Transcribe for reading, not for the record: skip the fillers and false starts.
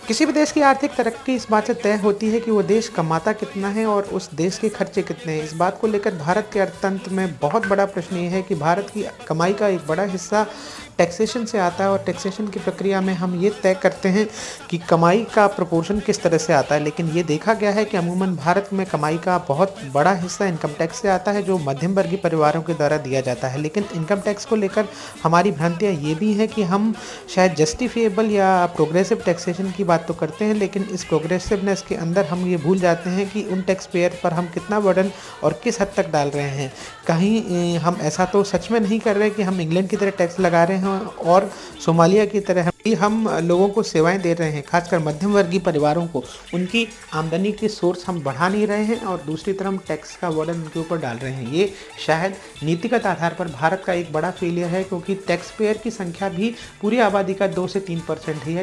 किसी भी देश की आर्थिक तरक्की इस बात से तय होती है कि वो देश कमाता कितना है और उस देश के खर्चे कितने हैं। इस बात को लेकर भारत के अर्थतंत्र में बहुत बड़ा प्रश्न ये है कि भारत की कमाई का एक बड़ा हिस्सा टैक्सेशन से आता है और टैक्सेशन की प्रक्रिया में हम ये तय करते हैं कि कमाई का प्रोपोर्शन किस तरह से आता है। लेकिन ये देखा गया है कि अमूमन भारत में कमाई का बहुत बड़ा हिस्सा इनकम टैक्स से आता है, जो मध्यम वर्गीय परिवारों के द्वारा दिया जाता है। लेकिन इनकम टैक्स को लेकर हमारी भ्रांतियाँ ये भी हैं कि हम शायद जस्टिफिएबल या प्रोग्रेसिव टैक्सेशन की बात तो करते हैं, लेकिन इस प्रोग्रेसिवनेस के अंदर हम ये भूल जाते हैं कि उन टैक्स पेयर पर हम कितना बर्डन और किस हद तक डाल रहे हैं। कहीं हम ऐसा तो सच में नहीं कर रहे कि हम इंग्लैंड की तरह टैक्स लगा रहे हैं और सोमालिया की तरह हम लोगों को सेवाएं दे रहे हैं, खासकर मध्यम वर्गीय परिवारों को उनकी आमदनी के सोर्स हम बढ़ा नहीं रहे हैं और दूसरी तरफ हम टैक्स का बर्डन उनके ऊपर डाल रहे हैं। ये शायद नीतिगत आधार पर भारत का एक बड़ा फेलियर है, क्योंकि टैक्स पेयर की संख्या भी पूरी आबादी का 2 से 3% ही है।